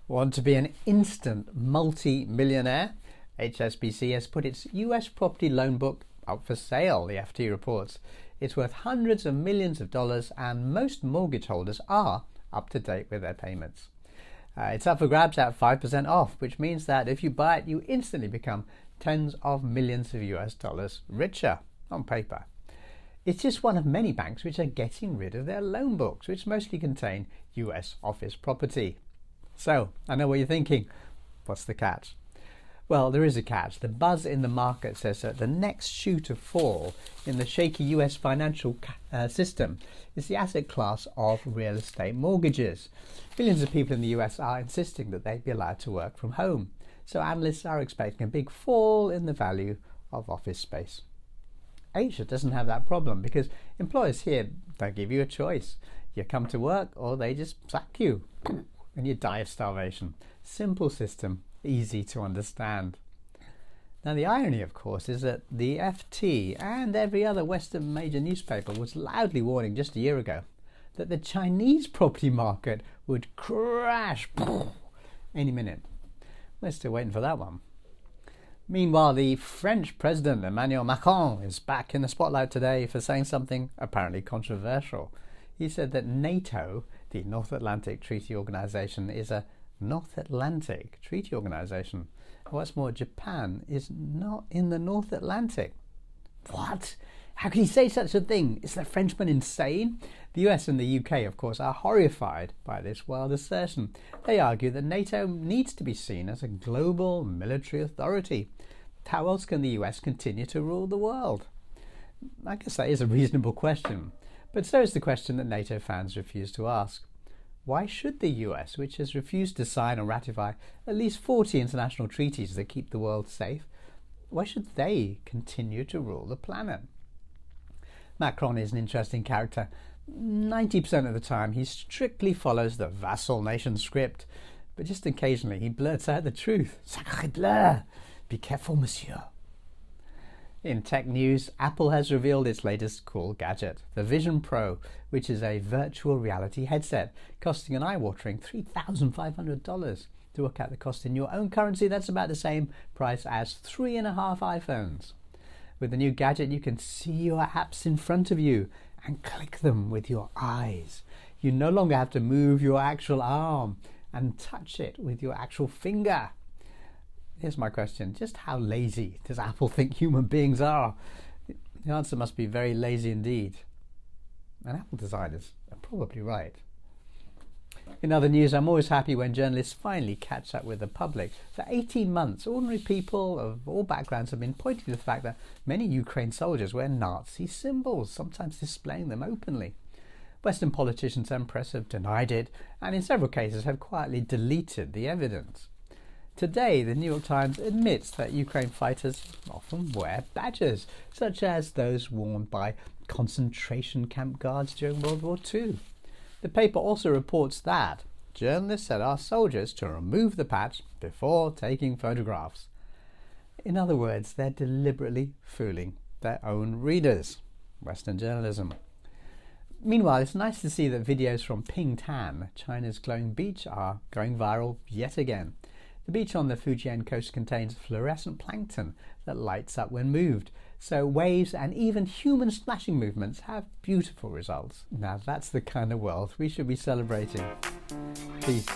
Want to be an instant multi-millionaire? HSBC has put its US property loan book up for sale, the FT reports. It's worth hundreds of millions of dollars and most mortgage holders are up to date with their payments. It's up for grabs at 5% off, which means that if you buy it, you instantly become tens of millions of US dollars richer on paper. It's just one of many banks which are getting rid of their loan books, which mostly contain US office property. So, I know what you're thinking. What's the catch? Well, there is a catch. The buzz in the market says that the next shoe to fall in the shaky US financial system is the asset class of real estate mortgages. Billions of people in the US are insisting that they be allowed to work from home. So analysts are expecting a big fall in the value of office space. Asia doesn't have that problem because employers here don't give you a choice. You come to work or they just sack you and you die of starvation. Simple system, easy to understand. Now the irony, of course, is that the FT and every other Western major newspaper was loudly warning just a year ago that the Chinese property market would crash any minute. We're still waiting for that one. Meanwhile, the French President Emmanuel Macron is back in the spotlight today for saying something apparently controversial. He said that NATO, the North Atlantic Treaty Organization, is a North Atlantic Treaty Organization. What's more, Japan is not in the North Atlantic. What? How can he say such a thing? Is the Frenchman insane? The US and the UK, of course, are horrified by this wild assertion. They argue that NATO needs to be seen as a global military authority. How else can the US continue to rule the world? I guess that is a reasonable question. But so is the question that NATO fans refuse to ask. Why should the US, which has refused to sign or ratify at least 40 international treaties that keep the world safe, why should they continue to rule the planet? Macron is an interesting character. 90% of the time he strictly follows the vassal nation script, but just occasionally he blurts out the truth. Sacré bleu! Be careful, monsieur. In tech news, Apple has revealed its latest cool gadget, the Vision Pro, which is a virtual reality headset costing an eye-watering $3,500. To work out the cost in your own currency, that's about the same price as 3.5 iPhones. With the new gadget, you can see your apps in front of you and click them with your eyes. You no longer have to move your actual arm and touch it with your actual finger. Here's my question. Just how lazy does Apple think human beings are? The answer must be very lazy indeed. And Apple designers are probably right. In other news, I'm always happy when journalists finally catch up with the public. For 18 months, ordinary people of all backgrounds have been pointing to the fact that many Ukraine soldiers wear Nazi symbols, sometimes displaying them openly. Western politicians and press have denied it, and in several cases have quietly deleted the evidence. Today, the New York Times admits that Ukraine fighters often wear badges, such as those worn by concentration camp guards during World War II. The paper also reports that journalists had asked soldiers to remove the patch before taking photographs. In other words, they're deliberately fooling their own readers. Western journalism. Meanwhile, it's nice to see that videos from Pingtan, China's glowing beach, are going viral yet again. The beach on the Fujian coast contains fluorescent plankton that lights up when moved, so waves and even human splashing movements have beautiful results. Now that's the kind of world we should be celebrating. Peace.